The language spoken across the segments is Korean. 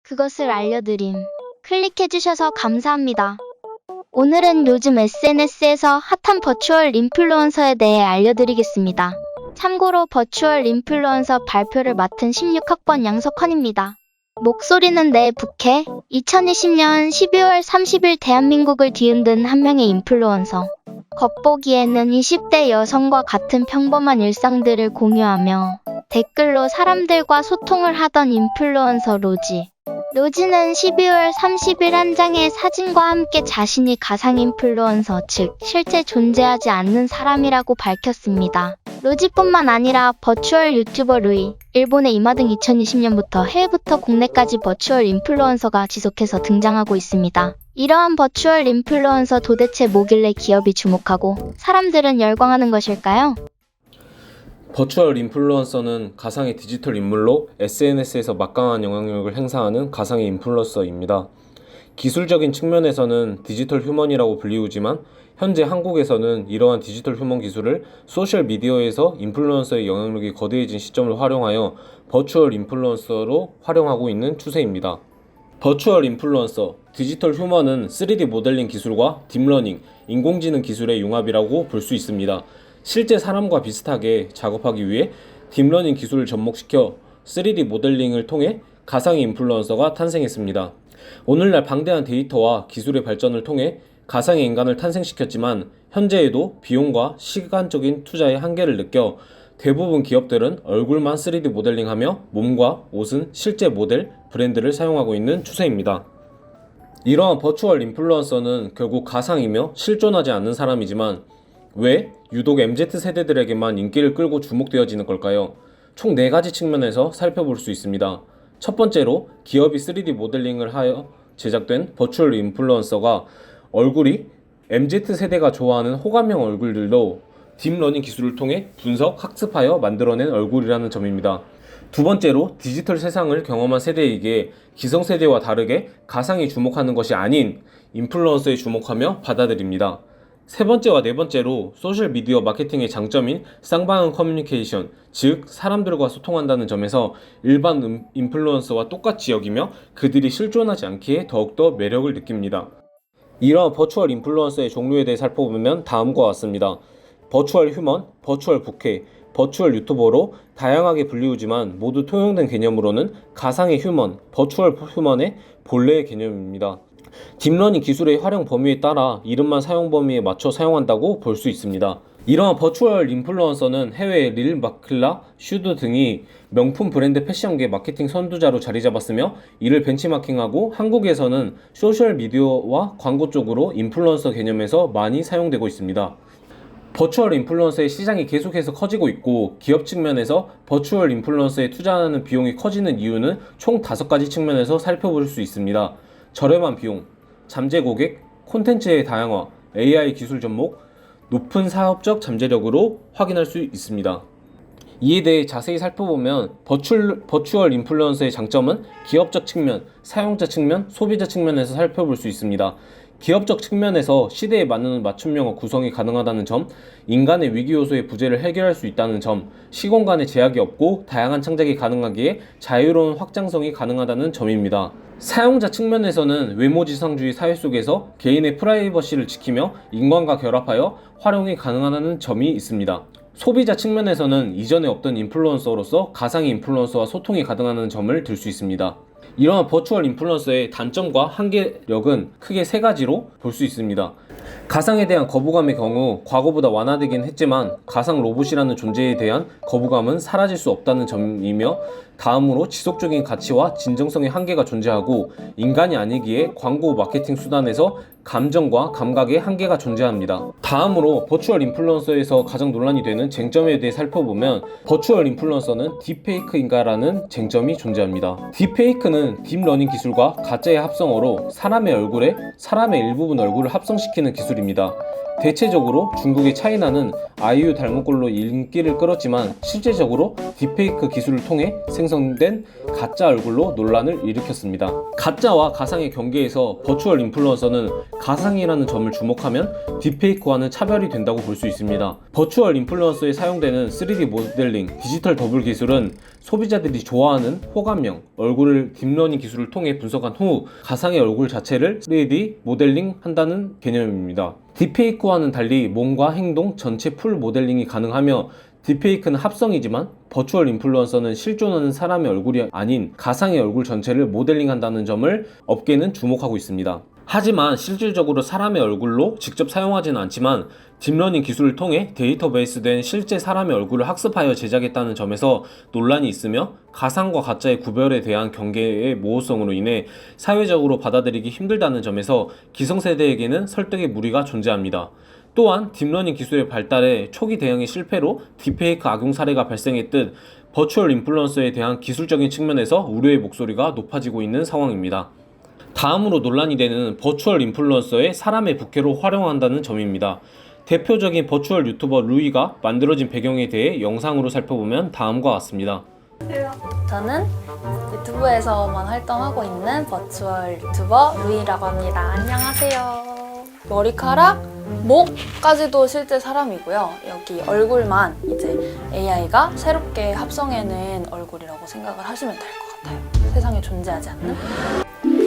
그것을 알려드림. 클릭해주셔서 감사합니다. 오늘은 요즘 SNS에서 핫한 버추얼 인플루언서에 대해 알려드리겠습니다. 참고로 버추얼 인플루언서 발표를 맡은 16학번 양석헌입니다. 목소리는 내 부캐. 2020년 12월 30일 대한민국을 뒤흔든 한 명의 인플루언서. 겉보기에는 20대 여성과 같은 평범한 일상들을 공유하며 댓글로 사람들과 소통을 하던 인플루언서 로지. 로지는 12월 30일 한 장의 사진과 함께 자신이 가상 인플루언서, 즉 실제 존재하지 않는 사람이라고 밝혔습니다. 로지뿐만 아니라 버추얼 유튜버 루이, 일본의 이마 등 2020년부터 해외부터 국내까지 버추얼 인플루언서가 지속해서 등장하고 있습니다. 이러한 버추얼 인플루언서 도대체 뭐길래 기업이 주목하고 사람들은 열광하는 것일까요? 버추얼 인플루언서는 가상의 디지털 인물로 SNS에서 막강한 영향력을 행사하는 가상의 인플루언서입니다. 기술적인 측면에서는 디지털 휴먼이라고 불리우지만 현재 한국에서는 이러한 디지털 휴먼 기술을 소셜 미디어에서 인플루언서의 영향력이 거대해진 시점을 활용하여 버추얼 인플루언서로 활용하고 있는 추세입니다. 버추얼 인플루언서, 디지털 휴먼은 3D 모델링 기술과 딥러닝, 인공지능 기술의 융합이라고 볼 수 있습니다. 실제 사람과 비슷하게 작업하기 위해 딥러닝 기술을 접목시켜 3D 모델링을 통해 가상의 인플루언서가 탄생했습니다. 오늘날 방대한 데이터와 기술의 발전을 통해 가상의 인간을 탄생시켰지만 현재에도 비용과 시간적인 투자의 한계를 느껴 대부분 기업들은 얼굴만 3D 모델링하며 몸과 옷은 실제 모델, 브랜드를 사용하고 있는 추세입니다. 이러한 버추얼 인플루언서는 결국 가상이며 실존하지 않는 사람이지만 왜 유독 MZ세대들에게만 인기를 끌고 주목되어지는 걸까요? 총 4가지 측면에서 살펴볼 수 있습니다. 첫 번째로 기업이 3D 모델링을 하여 제작된 버추얼 인플루언서가 얼굴이 MZ세대가 좋아하는 호감형 얼굴들로 딥러닝 기술을 통해 분석, 학습하여 만들어낸 얼굴이라는 점입니다. 두 번째로 디지털 세상을 경험한 세대에게 기성세대와 다르게 가상에 주목하는 것이 아닌 인플루언서에 주목하며 받아들입니다. 세 번째와 네 번째로 소셜미디어 마케팅의 장점인 쌍방향 커뮤니케이션, 즉 사람들과 소통한다는 점에서 일반 인플루언서와 똑같이 여기며 그들이 실존하지 않기에 더욱더 매력을 느낍니다. 이러한 버추얼 인플루언서의 종류에 대해 살펴보면 다음과 같습니다. 버추얼 휴먼, 버추얼 부캐, 버추얼 유튜버로 다양하게 불리우지만 모두 통용된 개념으로는 가상의 휴먼, 버추얼 휴먼의 본래의 개념입니다. 딥러닝 기술의 활용 범위에 따라 이름만 사용 범위에 맞춰 사용한다고 볼 수 있습니다. 이러한 버추얼 인플루언서는 해외 릴 마클라, 슈드 등이 명품 브랜드 패션계 마케팅 선두자로 자리 잡았으며 이를 벤치마킹하고 한국에서는 소셜 미디어와 광고 쪽으로 인플루언서 개념에서 많이 사용되고 있습니다. 버추얼 인플루언서의 시장이 계속해서 커지고 있고 기업 측면에서 버추얼 인플루언서에 투자하는 비용이 커지는 이유는 총 5가지 측면에서 살펴볼 수 있습니다. 저렴한 비용, 잠재 고객, 콘텐츠의 다양화, AI 기술 접목, 높은 사업적 잠재력으로 확인할 수 있습니다. 이에 대해 자세히 살펴보면 버추얼 인플루언서의 장점은 기업적 측면, 사용자 측면, 소비자 측면에서 살펴볼 수 있습니다. 기업적 측면에서 시대에 맞는 맞춤형 구성이 가능하다는 점, 인간의 위기 요소의 부재를 해결할 수 있다는 점, 시공간에 제약이 없고 다양한 창작이 가능하기에 자유로운 확장성이 가능하다는 점입니다. 사용자 측면에서는 외모지상주의 사회 속에서 개인의 프라이버시를 지키며 인간과 결합하여 활용이 가능하다는 점이 있습니다. 소비자 측면에서는 이전에 없던 인플루언서로서 가상의 인플루언서와 소통이 가능하다는 점을 들 수 있습니다. 이러한 버추얼 인플루언서의 단점과 한계력은 크게 3가지로 볼 수 있습니다. 가상에 대한 거부감의 경우 과거보다 완화되긴 했지만 가상 로봇이라는 존재에 대한 거부감은 사라질 수 없다는 점이며 다음으로 지속적인 가치와 진정성의 한계가 존재하고 인간이 아니기에 광고 마케팅 수단에서 감정과 감각의 한계가 존재합니다. 다음으로 버추얼 인플루언서에서 가장 논란이 되는 쟁점에 대해 살펴보면 버추얼 인플루언서는 딥페이크인가라는 쟁점이 존재합니다. 딥페이크는 딥러닝 기술과 가짜의 합성어로 사람의 얼굴에 사람의 일부분 얼굴을 합성시키는 기술입니다. 대체적으로 중국의 차이나는 아이유 닮은 꼴로 인기를 끌었지만 실제적으로 딥페이크 기술을 통해 생성된 가짜 얼굴로 논란을 일으켰습니다. 가짜와 가상의 경계에서 버추얼 인플루언서는 가상이라는 점을 주목하면 딥페이크와는 차별이 된다고 볼 수 있습니다. 버추얼 인플루언서에 사용되는 3D 모델링, 디지털 더블 기술은 소비자들이 좋아하는 호감형, 얼굴을 딥러닝 기술을 통해 분석한 후 가상의 얼굴 자체를 3D 모델링 한다는 개념입니다. 딥페이크와는 달리 몸과 행동 전체 풀 모델링이 가능하며 딥페이크는 합성이지만 버추얼 인플루언서는 실존하는 사람의 얼굴이 아닌 가상의 얼굴 전체를 모델링한다는 점을 업계는 주목하고 있습니다. 하지만 실질적으로 사람의 얼굴로 직접 사용하지는 않지만 딥러닝 기술을 통해 데이터베이스된 실제 사람의 얼굴을 학습하여 제작했다는 점에서 논란이 있으며 가상과 가짜의 구별에 대한 경계의 모호성으로 인해 사회적으로 받아들이기 힘들다는 점에서 기성세대에게는 설득의 무리가 존재합니다. 또한 딥러닝 기술의 발달에 초기 대응의 실패로 딥페이크 악용 사례가 발생했듯 버추얼 인플루언서에 대한 기술적인 측면에서 우려의 목소리가 높아지고 있는 상황입니다. 다음으로 논란이 되는 버추얼 인플루언서의 사람의 부캐로 활용한다는 점입니다. 대표적인 버추얼 유튜버 루이가 만들어진 배경에 대해 영상으로 살펴보면 다음과 같습니다. 저는 유튜브에서만 활동하고 있는 버추얼 유튜버 루이라고 합니다. 안녕하세요. 머리카락, 목까지도 실제 사람이고요. 여기 얼굴만 이제 AI가 새롭게 합성해낸 얼굴이라고 생각을 하시면 될 것 같아요. 세상에 존재하지 않는?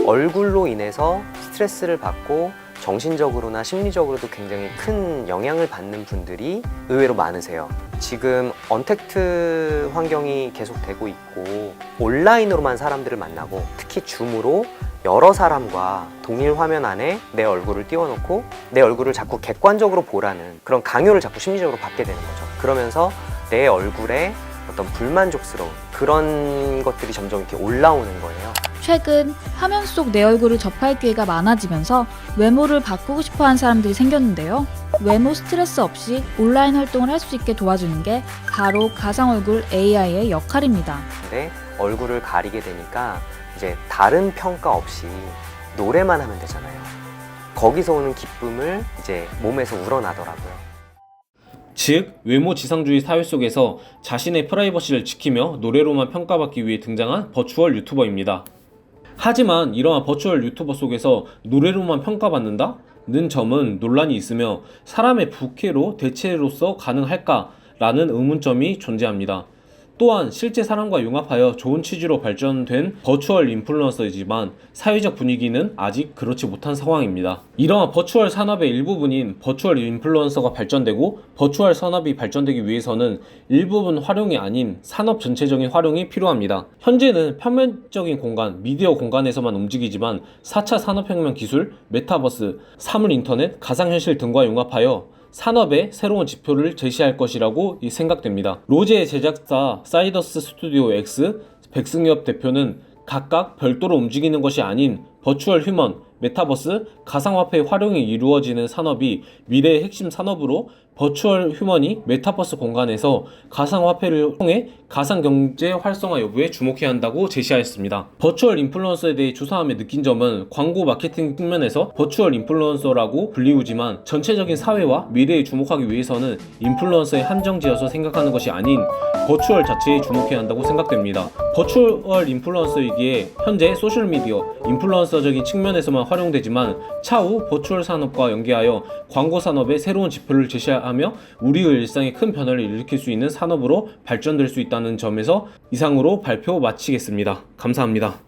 얼굴로 인해서 스트레스를 받고 정신적으로나 심리적으로도 굉장히 큰 영향을 받는 분들이 의외로 많으세요. 지금 언택트 환경이 계속되고 있고 온라인으로만 사람들을 만나고 특히 줌으로 여러 사람과 동일 화면 안에 내 얼굴을 띄워놓고 내 얼굴을 자꾸 객관적으로 보라는 그런 강요를 자꾸 심리적으로 받게 되는 거죠. 그러면서 내 얼굴에 어떤 불만족스러운 그런 것들이 점점 이렇게 올라오는 거예요. 최근 화면 속 내 얼굴을 접할 기회가 많아지면서 외모를 바꾸고 싶어하는 사람들이 생겼는데요. 외모 스트레스 없이 온라인 활동을 할 수 있게 도와주는 게 바로 가상 얼굴 AI의 역할입니다. 근데 얼굴을 가리게 되니까 이제 다른 평가 없이 노래만 하면 되잖아요. 거기서 오는 기쁨을 이제 몸에서 우러나더라고요. 즉, 외모 지상주의 사회 속에서 자신의 프라이버시를 지키며 노래로만 평가받기 위해 등장한 버추얼 유튜버입니다. 하지만 이러한 버추얼 유튜버 속에서 노래로만 평가받는다? 는 점은 논란이 있으며 사람의 부캐로 대체로서 가능할까? 라는 의문점이 존재합니다. 또한 실제 사람과 융합하여 좋은 취지로 발전된 버추얼 인플루언서이지만 사회적 분위기는 아직 그렇지 못한 상황입니다. 이러한 버추얼 산업의 일부분인 버추얼 인플루언서가 발전되고 버추얼 산업이 발전되기 위해서는 일부분 활용이 아닌 산업 전체적인 활용이 필요합니다. 현재는 평면적인 공간, 미디어 공간에서만 움직이지만 4차 산업혁명 기술, 메타버스, 사물 인터넷, 가상현실 등과 융합하여 산업의 새로운 지표를 제시할 것이라고 생각됩니다. 로제의 제작사 사이더스 스튜디오 X 백승엽 대표는 각각 별도로 움직이는 것이 아닌 버추얼 휴먼, 메타버스, 가상화폐의 활용이 이루어지는 산업이 미래의 핵심 산업으로 버추얼 휴먼이 메타버스 공간에서 가상화폐를 통해 가상경제 활성화 여부에 주목해야 한다고 제시하였습니다. 버추얼 인플루언서에 대해 조사하며 느낀 점은 광고 마케팅 측면에서 버추얼 인플루언서라고 불리우지만 전체적인 사회와 미래에 주목하기 위해서는 인플루언서에 한정지어서 생각하는 것이 아닌 버추얼 자체에 주목해야 한다고 생각됩니다. 버추얼 인플루언서이기에 현재 소셜미디어, 인플루언서적인 측면에서만 활용되지만 차후 버추얼 산업과 연계하여 광고 산업의 새로운 지표를 제시하며 우리의 일상에 큰 변화를 일으킬 수 있는 산업으로 발전될 수 있다는 점에서 이상으로 발표 마치겠습니다. 감사합니다.